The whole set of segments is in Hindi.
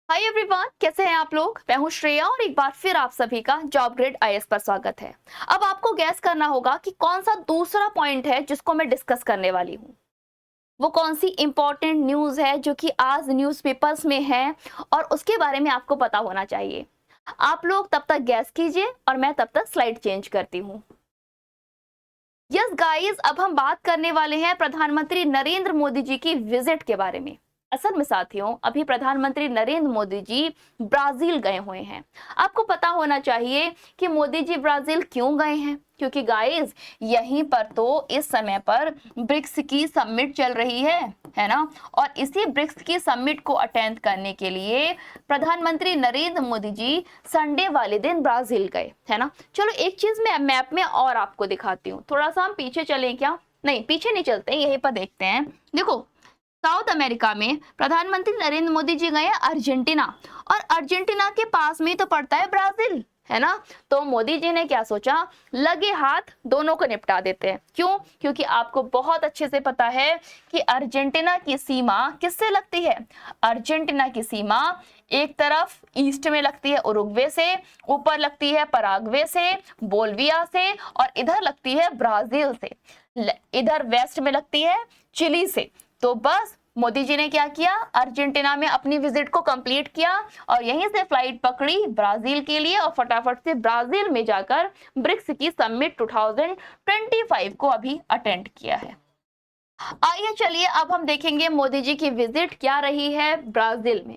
हाय एवरीवन, कैसे हैं आप लोग। मैं हूं श्रेया और एक बार फिर आप सभी का जॉब ग्रेड आईएएस पर स्वागत है। अब आपको गैस करना होगा कि कौन सा दूसरा पॉइंट है जिसको मैं डिस्कस करने वाली हूं। वो कौन सी इंपॉर्टेंट न्यूज है जो कि आज न्यूज़पेपर्स में है और उसके बारे में आपको पता होना चाहिए। आप लोग तब तक गैस कीजिए और मैं तब तक स्लाइड चेंज करती हूँ। यस गाइस, अब हम बात करने वाले हैं प्रधानमंत्री नरेंद्र मोदी जी की विजिट के बारे में। असल में साथियों, अभी प्रधानमंत्री नरेंद्र मोदी जी ब्राजील गए हुए हैं। आपको पता होना चाहिए कि मोदी जी ब्राजील क्यों गए हैं, क्योंकि गाइस यहीं पर तो इस समय पर ब्रिक्स की समिट चल रही है ना। और इसी ब्रिक्स की समिट को अटेंड करने के लिए प्रधानमंत्री नरेंद्र मोदी जी संडे वाले दिन ब्राजील गए, है ना। चलो एक चीज मैं मैप में और आपको दिखाती हूँ। थोड़ा सा हम पीछे चलें क्या? नहीं, पीछे नहीं चलते, यहीं पर देखते हैं। देखो, साउथ अमेरिका में प्रधानमंत्री नरेंद्र मोदी जी गए अर्जेंटीना, और अर्जेंटीना के पास में तो पड़ता है ब्राजील, है ना। तो मोदी जी ने क्या सोचा, लगे हाथ दोनों को निपटा देते हैं। क्यों? क्योंकि आपको बहुत अच्छे से पता है कि अर्जेंटीना की सीमा किससे लगती है। अर्जेंटीना की सीमा एक तरफ ईस्ट में लगती है उरुग्वे से, ऊपर लगती है पराग्वे से, बोल्विया से, और इधर लगती है ब्राजील से, इधर वेस्ट में लगती है चिली से। तो बस मोदी जी ने क्या किया, अर्जेंटीना में अपनी विजिट को कंप्लीट किया और यहीं से फ्लाइट पकड़ी ब्राजील के लिए और फटाफट से ब्राजील में जाकर ब्रिक्स की समिट 2025 को अभी अटेंड किया है। आइए चलिए अब हम देखेंगे मोदी जी की विजिट क्या रही है ब्राजील में।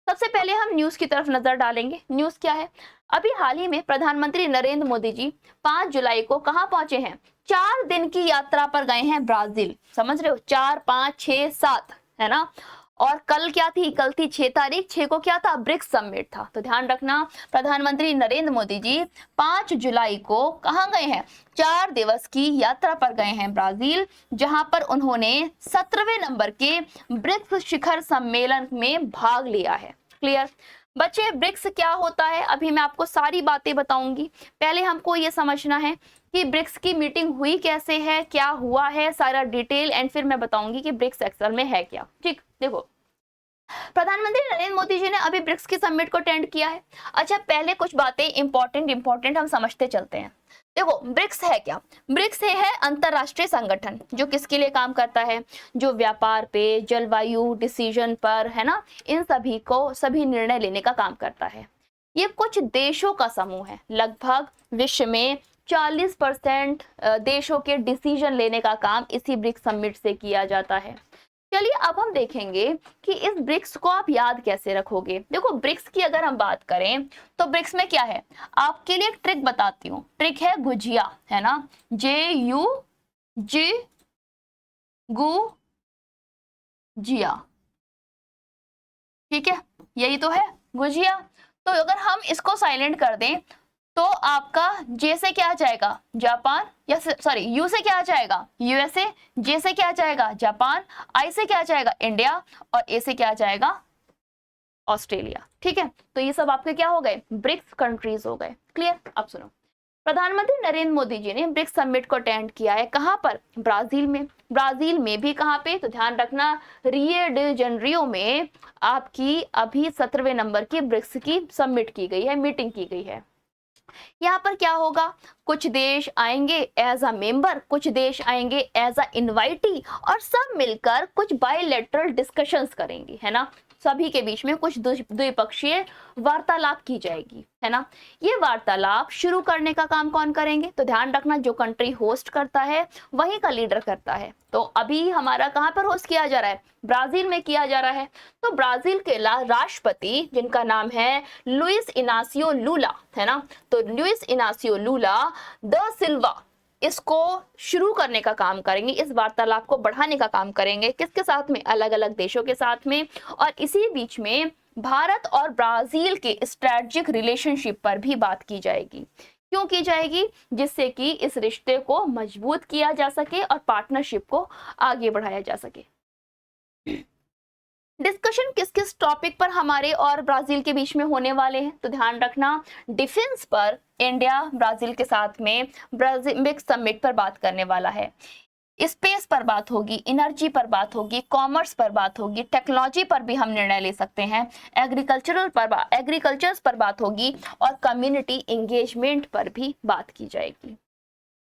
सबसे पहले हम न्यूज की तरफ नजर डालेंगे। न्यूज क्या है? अभी हाल ही में प्रधानमंत्री नरेंद्र मोदी जी 5 जुलाई को कहां पहुंचे हैं? 4 दिन की यात्रा पर गए हैं ब्राजील। समझ रहे हो, 4, 5, 6, 7, है ना। और कल क्या थी? कल थी 6 तारीख। 6 को क्या था? ब्रिक्स समिट था। तो ध्यान रखना, प्रधानमंत्री नरेंद्र मोदी जी 5 जुलाई को कहां गए हैं? 4 दिवस की यात्रा पर गए हैं ब्राजील, जहां पर उन्होंने 17वें नंबर के ब्रिक्स शिखर सम्मेलन में भाग लिया है। क्लियर बच्चे? ब्रिक्स क्या होता है अभी मैं आपको सारी बातें बताऊंगी। पहले हमको ये समझना है कि ब्रिक्स की मीटिंग हुई कैसे है, क्या हुआ है, सारा डिटेल, एंड फिर मैं बताऊंगी कि ब्रिक्स एक्चुअल में है क्या। ठीक, देखो, प्रधानमंत्री नरेंद्र मोदी जी ने अभी ब्रिक्स की समिट को अटेंड किया है। अच्छा, पहले कुछ बातें इंपॉर्टेंट हम समझते चलते हैं। देखो, ब्रिक्स है क्या? ब्रिक्स है अंतरराष्ट्रीय संगठन जो किसके लिए काम करता है? जो व्यापार पे, जलवायु डिसीजन पर, है ना, इन सभी को सभी निर्णय लेने का काम करता है। ये कुछ देशों का समूह है। लगभग विश्व में 40% देशों के डिसीजन लेने का काम इसी ब्रिक्स समिट से किया जाता है। चलिए अब हम देखेंगे कि इस ब्रिक्स को आप याद कैसे रखोगे। देखो, ब्रिक्स की अगर हम बात करें तो ब्रिक्स में क्या है, आपके लिए एक ट्रिक बताती हूँ। ट्रिक है गुजिया, है ना। JU, गु जिया, ठीक है, यही तो है गुजिया। तो अगर हम इसको साइलेंट कर दें तो आपका जे से क्या आ जाएगा? जापान, या सॉरी, यू से क्या आ जाएगा? यूएसए, जे से क्या आ जाएगा? जापान, आई से क्या आ जाएगा? इंडिया, और ए से क्या आ जाएगा? ऑस्ट्रेलिया। ठीक है, तो ये सब आपके क्या हो गए? ब्रिक्स कंट्रीज हो गए। क्लियर? अब सुनो, प्रधानमंत्री नरेंद्र मोदी जी ने ब्रिक्स समिट को अटेंड किया है। कहां पर? ब्राजील में। ब्राजील में भी कहां पे? तो ध्यान रखना, रियो डे जनरियो में आपकी अभी 17वें नंबर की ब्रिक्स की समिट की गई है, मीटिंग की गई है। यहाँ पर क्या होगा, कुछ देश आएंगे एज अ मेंबर, कुछ देश आएंगे एज अ इनवाइटी, और सब मिलकर कुछ बायलैटरल डिस्कशंस करेंगे, है ना। सभी के बीच में कुछ द्विपक्षीय वार्तालाप की जाएगी, है ना। ये वार्तालाप शुरू करने का काम कौन करेंगे? तो ध्यान रखना, जो कंट्री होस्ट करता है वहीं का लीडर करता है। तो अभी हमारा कहां पर होस्ट किया जा रहा है? ब्राजील में किया जा रहा है। तो ब्राजील के राष्ट्रपति, जिनका नाम है लुइस इनासियो लूला, है ना। तो लुइस इनासियो लूला द सिल्वा इसको शुरू करने का काम करेंगे, इस वार्तालाप को बढ़ाने का काम करेंगे। किसके साथ में? अलग अलग देशों के साथ में। और इसी बीच में भारत और ब्राजील के स्ट्रेटेजिक रिलेशनशिप पर भी बात की जाएगी। क्यों की जाएगी? जिससे कि इस रिश्ते को मजबूत किया जा सके और पार्टनरशिप को आगे बढ़ाया जा सके। डिस्कशन किस किस टॉपिक पर हमारे और ब्राजील के बीच में होने वाले हैं? तो ध्यान रखना, डिफेंस पर इंडिया ब्राजील के साथ में ब्राजील ब्रिक्स समिट पर बात करने वाला है। स्पेस पर बात होगी, एनर्जी पर बात होगी, कॉमर्स पर बात होगी, टेक्नोलॉजी पर भी हम निर्णय ले सकते हैं, एग्रीकल्चर्स पर बात होगी और कम्युनिटी एंगेजमेंट पर भी बात की जाएगी।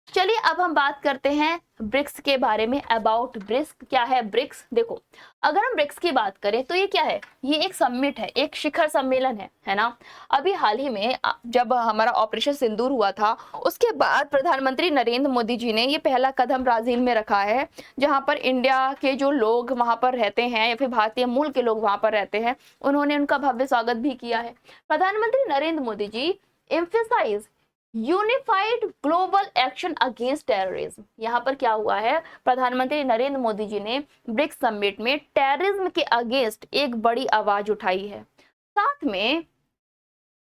चलिए अब हम बात करते हैं ब्रिक्स के बारे में। अबाउट ब्रिक्स, क्या है ब्रिक्स? देखो, अगर हम ब्रिक्स की बात करें तो ये क्या है? ये एक समिट है, एक शिखर सम्मेलन है ना। अभी हाल ही में जब हमारा ऑपरेशन सिंदूर हुआ था, उसके बाद प्रधानमंत्री नरेंद्र मोदी जी ने ये पहला कदम ब्राजील में रखा है, जहां पर इंडिया के जो लोग वहां पर रहते हैं या फिर भारतीय मूल के लोग वहां पर रहते हैं, उन्होंने उनका भव्य स्वागत भी किया है। प्रधानमंत्री Narendra Modi ji emphasise unified global action against terrorism. यहाँ पर क्या हुआ है, प्रधानमंत्री नरेंद्र मोदी जी ने ब्रिक्स समिट में टेररिज्म के अगेंस्ट एक बड़ी आवाज उठाई है, साथ में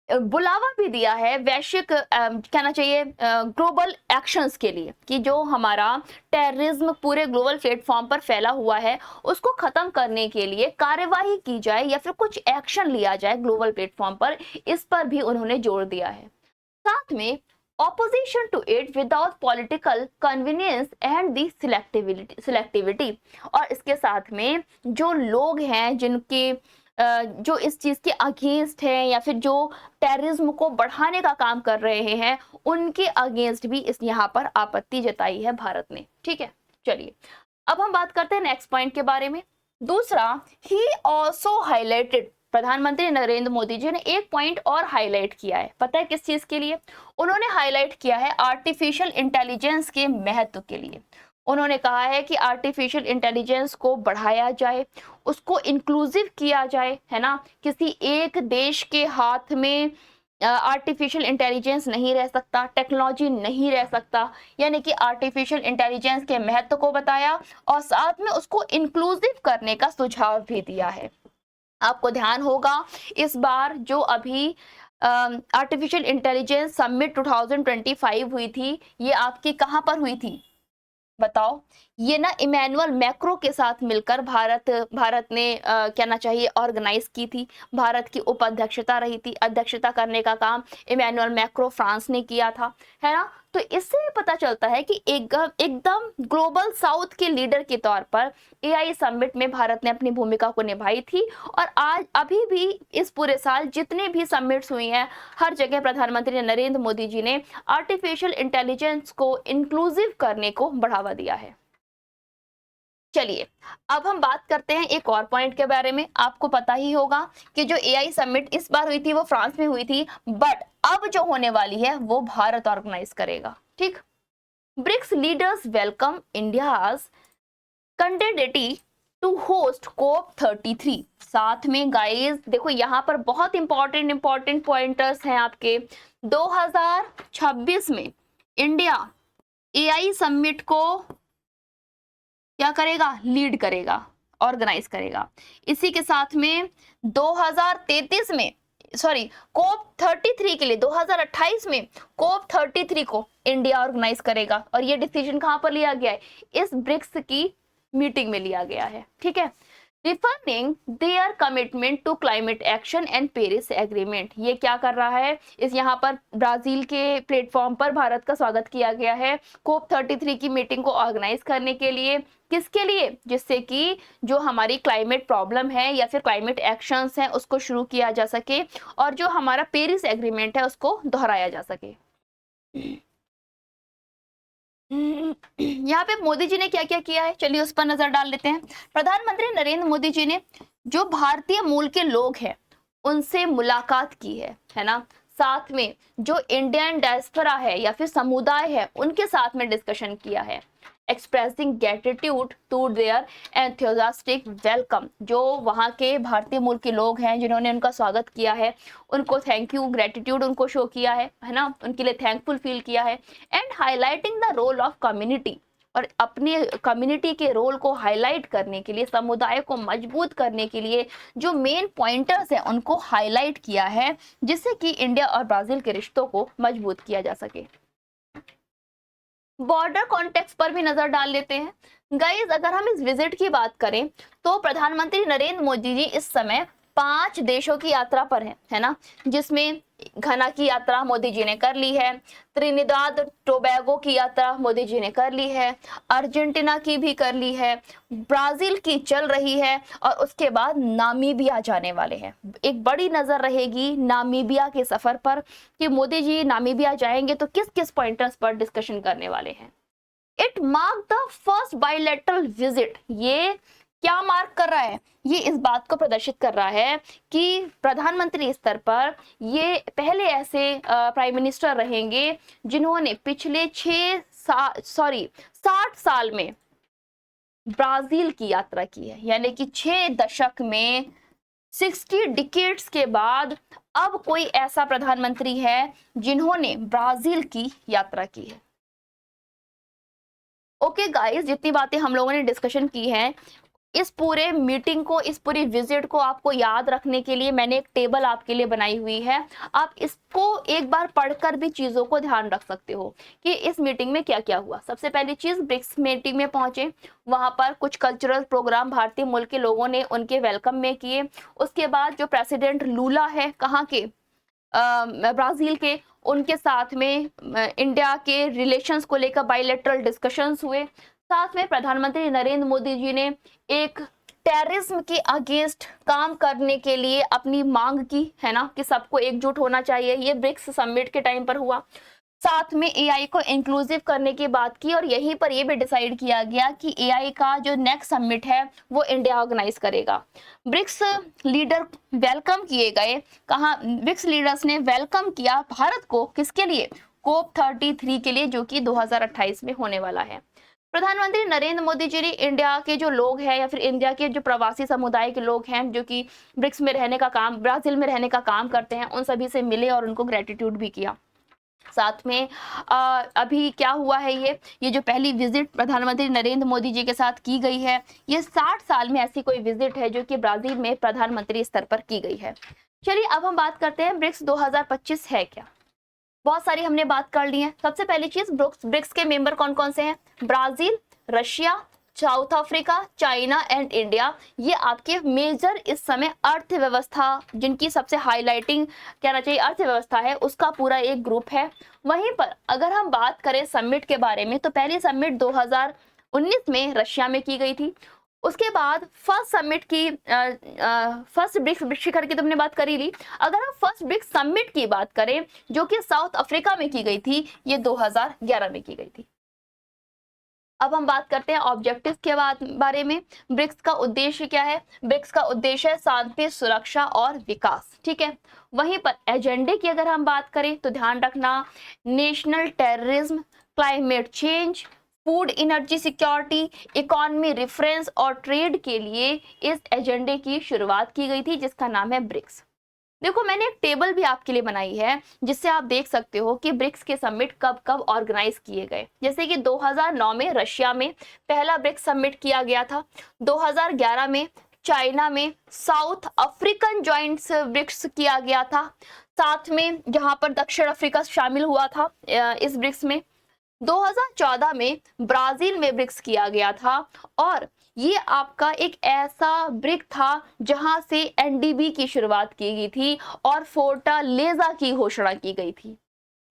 बुलावा भी दिया है वैश्विक कहना चाहिए ग्लोबल एक्शंस के लिए, कि जो हमारा टेररिज्म पूरे ग्लोबल प्लेटफॉर्म पर फैला हुआ है उसको खत्म करने के लिए कार्यवाही की जाए या फिर कुछ एक्शन लिया जाए ग्लोबल प्लेटफॉर्म पर। इस पर भी उन्होंने जोर दिया है। साथ में opposition to it without political convenience and the selectivity। और इसके साथ में जो लोग हैं जिनके जो इस चीज के अगेंस्ट है या फिर जो टेररिज्म को बढ़ाने का काम कर रहे हैं, उनके अगेंस्ट भी इस यहाँ पर आपत्ति जताई है भारत ने। ठीक है, चलिए अब हम बात करते हैं नेक्स्ट पॉइंट के बारे में। दूसरा, ही ऑल्सो हाईलाइटेड, प्रधानमंत्री नरेंद्र मोदी जी ने एक पॉइंट और हाईलाइट किया है। पता है किस चीज के लिए? उन्होंने हाईलाइट किया है आर्टिफिशियल इंटेलिजेंस के महत्व के लिए। उन्होंने कहा है कि आर्टिफिशियल इंटेलिजेंस को बढ़ाया जाए, उसको इंक्लूसिव किया जाए, है ना। किसी एक देश के हाथ में आर्टिफिशियल इंटेलिजेंस नहीं रह सकता, टेक्नोलॉजी नहीं रह सकता। यानी कि आर्टिफिशियल इंटेलिजेंस के महत्व को बताया और साथ में उसको इंक्लूसिव करने का सुझाव भी दिया है। आपको ध्यान होगा इस बार जो अभी आर्टिफिशियल इंटेलिजेंस समिट 2025 हुई थी, ये आपकी कहां पर हुई थी बताओ? ये ना इमैनुअल मैक्रो के साथ मिलकर भारत ने कहना चाहिए ऑर्गेनाइज की थी। भारत की उपाध्यक्षता रही थी, अध्यक्षता करने का काम इमैनुअल मैक्रो फ्रांस ने किया था, है ना। तो इससे पता चलता है कि एकदम ग्लोबल साउथ के लीडर के तौर पर एआई समिट में भारत ने अपनी भूमिका को निभाई थी। और आज अभी भी इस पूरे साल जितने भी समिट्स हुई हैं, हर जगह प्रधानमंत्री नरेंद्र मोदी जी ने आर्टिफिशियल इंटेलिजेंस को इंक्लूसिव करने को बढ़ावा दिया है। चलिए अब हम बात करते हैं एक और पॉइंट के बारे में। आपको पता ही होगा कि जो एआई समिट इस बार हुई थी वो फ्रांस में हुई थी, बट अब जो होने वाली है वो भारत ऑर्गेनाइज करेगा। ठीक, BRICS leaders welcome India's candidacy to host COP33। साथ में गाइस देखो यहाँ पर बहुत इंपॉर्टेंट पॉइंटर्स हैं आपके। 2026 में इंडिया एआई समिट को क्या करेगा? लीड करेगा, ऑर्गेनाइज करेगा। इसी के साथ में 2033 में COP33 के लिए 2028 में COP33 को इंडिया ऑर्गेनाइज करेगा। और ये डिसीजन कहां पर लिया गया है? इस ब्रिक्स की मीटिंग में लिया गया है। ठीक है, reaffirming their commitment to climate action and Paris agreement. ये क्या कर रहा है? इस यहाँ पर ब्राजील के प्लेटफॉर्म पर भारत का स्वागत किया गया है COP33 की मीटिंग को ऑर्गेनाइज करने के लिए। किसके लिए? जिससे कि जो हमारी क्लाइमेट प्रॉब्लम है या फिर क्लाइमेट एक्शंस हैं उसको शुरू किया जा सके और जो हमारा पेरिस एग्रीमेंट है उसको दोहराया जा सके। यहाँ पे मोदी जी ने क्या क्या किया है, चलिए उस पर नजर डाल लेते हैं। प्रधानमंत्री नरेंद्र मोदी जी ने जो भारतीय मूल के लोग हैं उनसे मुलाकात की है ना। साथ में जो इंडियन डायस्पोरा है या फिर समुदाय है उनके साथ में डिस्कशन किया है। Expressing gratitude to their enthusiastic welcome. जो वहाँ के भारतीय मूल के लोग हैं जिन्होंने उनका स्वागत किया है, उनको थैंक यू, ग्रेटिट्यूड उनको शो किया है ना, उनके लिए थैंकफुल फील किया है। And highlighting the role of community, और अपने कम्युनिटी के रोल को हाईलाइट करने के लिए, समुदाय को मजबूत करने के लिए जो मेन पॉइंटर्स हैं उनको हाईलाइट किया है, जिससे कि इंडिया और ब्राजील के रिश्तों को मजबूत किया जा सके। बॉर्डर कॉन्टेक्स्ट पर भी नजर डाल लेते हैं। गाइस अगर हम इस विजिट की बात करें तो प्रधानमंत्री नरेंद्र मोदी जी इस समय 5 देशों की यात्रा पर है ना, जिसमें घना की यात्रा मोदी जी ने कर ली है, त्रिनिदाद टोबैगो की यात्रा मोदी जी ने कर ली है, अर्जेंटीना की भी कर ली है, ब्राजील की चल रही है और उसके बाद नामीबिया जाने वाले हैं। एक बड़ी नजर रहेगी नामीबिया के सफर पर कि मोदी जी नामीबिया जाएंगे तो किस किस पॉइंटर्स पर डिस्कशन करने वाले हैं। It mark the first bilateral visit. ये क्या मार्क कर रहा है? ये इस बात को प्रदर्शित कर रहा है कि प्रधानमंत्री स्तर पर ये पहले ऐसे प्राइम मिनिस्टर रहेंगे जिन्होंने पिछले 60 साल में ब्राजील की यात्रा की है। यानी कि 6 दशक में 60 डिकेड्स के बाद अब कोई ऐसा प्रधानमंत्री है जिन्होंने ब्राजील की यात्रा की है। ओके गाइस, जितनी बातें हम लोगों ने डिस्कशन की है, इस पूरे मीटिंग को, इस पूरी विजिट को आपको याद रखने के लिए मैंने एक टेबल आपके लिए बनाई हुई है। आप इसको एक बार पढ़कर भी चीजों को ध्यान रख सकते हो कि इस मीटिंग में क्या क्या हुआ। सबसे पहली चीज, ब्रिक्स मीटिंग में पहुंचे, वहां पर कुछ कल्चरल प्रोग्राम भारतीय मूल के लोगों ने उनके वेलकम में किए। उसके बाद जो प्रेसिडेंट लूला है, कहाँ के, ब्राजील के, उनके साथ में इंडिया के रिलेशंस को लेकर बायलैटरल डिस्कशंस हुए। साथ में प्रधानमंत्री नरेंद्र मोदी जी ने एक टेररिज्म के अगेंस्ट काम करने के लिए अपनी मांग की, है ना, कि सबको एकजुट होना चाहिए। ये ब्रिक्स समिट के टाइम पर हुआ। साथ में एआई को इंक्लूसिव करने की बात की और यहीं पर यह भी डिसाइड किया गया कि एआई का जो नेक्स्ट समिट है वो इंडिया ऑर्गेनाइज करेगा। ब्रिक्स लीडर वेलकम किए गए। कहाँ ब्रिक्स लीडर्स ने वेलकम किया भारत को, किसके लिए? COP 33 के लिए, जो कि 2028 में होने वाला है। प्रधानमंत्री नरेंद्र मोदी जी ने इंडिया के जो लोग हैं या फिर इंडिया के जो प्रवासी समुदाय के लोग हैं जो कि ब्रिक्स में रहने का काम, ब्राजील में रहने का काम करते हैं, उन सभी से मिले और उनको ग्रेटिट्यूड भी किया। साथ में अभी क्या हुआ है, ये जो पहली विजिट प्रधानमंत्री नरेंद्र मोदी जी के साथ की गई है, ये 60 साल में ऐसी कोई विजिट है जो कि ब्राजील में प्रधानमंत्री स्तर पर की गई है। चलिए अब हम बात करते हैं ब्रिक्स 2025 है क्या। बहुत सारी हमने बात कर ली है। सबसे पहली चीज, ब्रिक्स के मेंबर कौन कौन से हैं? Brazil, Russia, south Africa, China and India. ये आपके मेजर इस समय अर्थव्यवस्था, जिनकी सबसे हाईलाइटिंग कहना चाहिए अर्थव्यवस्था है, उसका पूरा एक ग्रुप है। वहीं पर अगर हम बात करें समिट के बारे में, तो पहली समिट 2019 में रशिया में की गई थी। उसके बाद फर्स्ट समिट की फर्स्ट ब्रिक्स शिखर की तुमने बात कर ही ली। अगर हम फर्स्ट ब्रिक्स समिट की बात करें जो कि साउथ अफ्रीका में की गई थी, ये 2011 में की गई थी। अब हम बात करते हैं ऑब्जेक्टिव्स के बारे में। ब्रिक्स का उद्देश्य क्या है? ब्रिक्स का उद्देश्य है शांति, सुरक्षा और विकास, ठीक है। वहीं पर एजेंडे की अगर हम बात करें तो ध्यान रखना, national terrorism, climate change, food energy security, economy reference और ट्रेड के लिए इस एजेंडे की शुरुआत की गई थी, जिसका नाम है ब्रिक्स। देखो मैंने एक टेबल भी आपके लिए बनाई है जिससे आप देख सकते हो कि ब्रिक्स के समिट कब कब ऑर्गेनाइज किए गए। जैसे कि 2009 में रशिया में पहला ब्रिक्स समिट किया गया था। 2011 में चाइना में साउथ अफ्रीकन जॉइंट ब्रिक्स किया गया था, साथ में जहां पर दक्षिण अफ्रीका शामिल हुआ था इस ब्रिक्स में। 2014 में ब्राजील में ब्रिक्स किया गया था और ये आपका एक ऐसा ब्रिक था जहां से एनडीबी की शुरुआत की गई थी और फोर्टालेजा की घोषणा की गई थी।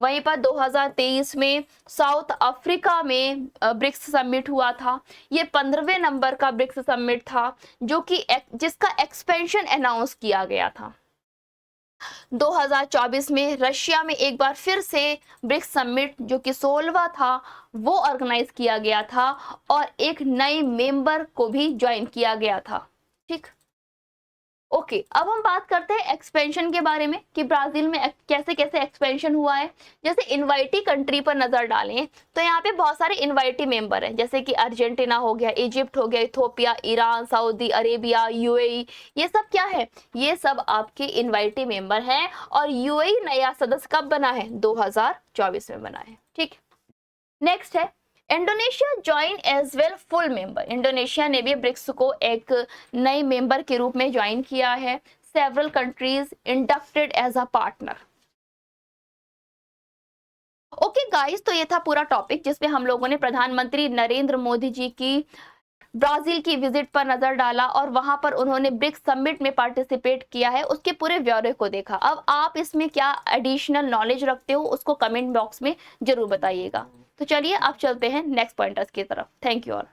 वहीं पर 2023 में साउथ अफ्रीका में ब्रिक्स समिट हुआ था। ये 15वें नंबर का ब्रिक्स समिट था जो कि जिसका एक्सपेंशन अनाउंस किया गया था। 2024 में रशिया में एक बार फिर से ब्रिक्स समिट जो कि 16वां था वो ऑर्गेनाइज किया गया था और एक नए मेंबर को भी ज्वाइन किया गया था, ठीक। ओके, अब हम बात करते हैं एक्सपेंशन के बारे में कि ब्राजील में कैसे कैसे एक्सपेंशन हुआ है। जैसे इनवाइटी कंट्री पर नजर डालें तो यहाँ पे बहुत सारे इनवाइटी मेंबर हैं, जैसे कि अर्जेंटीना हो गया, इजिप्ट हो गया, Ethiopia, Iran, Saudi Arabia, UAE. ये सब क्या है? ये सब आपके इनवाइटी मेंबर हैं और यूएई नया सदस्य कब बना है? 2024 में बना है, ठीक। नेक्स्ट है Indonesia join as well full member. Indonesia ने भी ब्रिक्स को एक नए मेंबर के रूप में ज्वाइन किया है। Several countries inducted as a partner. Okay guys, तो ये था पूरा टॉपिक जिसमें हम लोगों ने प्रधानमंत्री नरेंद्र मोदी जी की ब्राजील की विजिट पर नजर डाला और वहां पर उन्होंने ब्रिक्स समिट में पार्टिसिपेट किया है, उसके पूरे ब्यौरे को देखा। अब आप इसमें क्या एडिशनल नॉलेज रखते हो उसको कमेंट बॉक्स में जरूर बताइएगा। तो चलिए आप चलते हैं नेक्स्ट पॉइंटर्स की तरफ। Thank you all.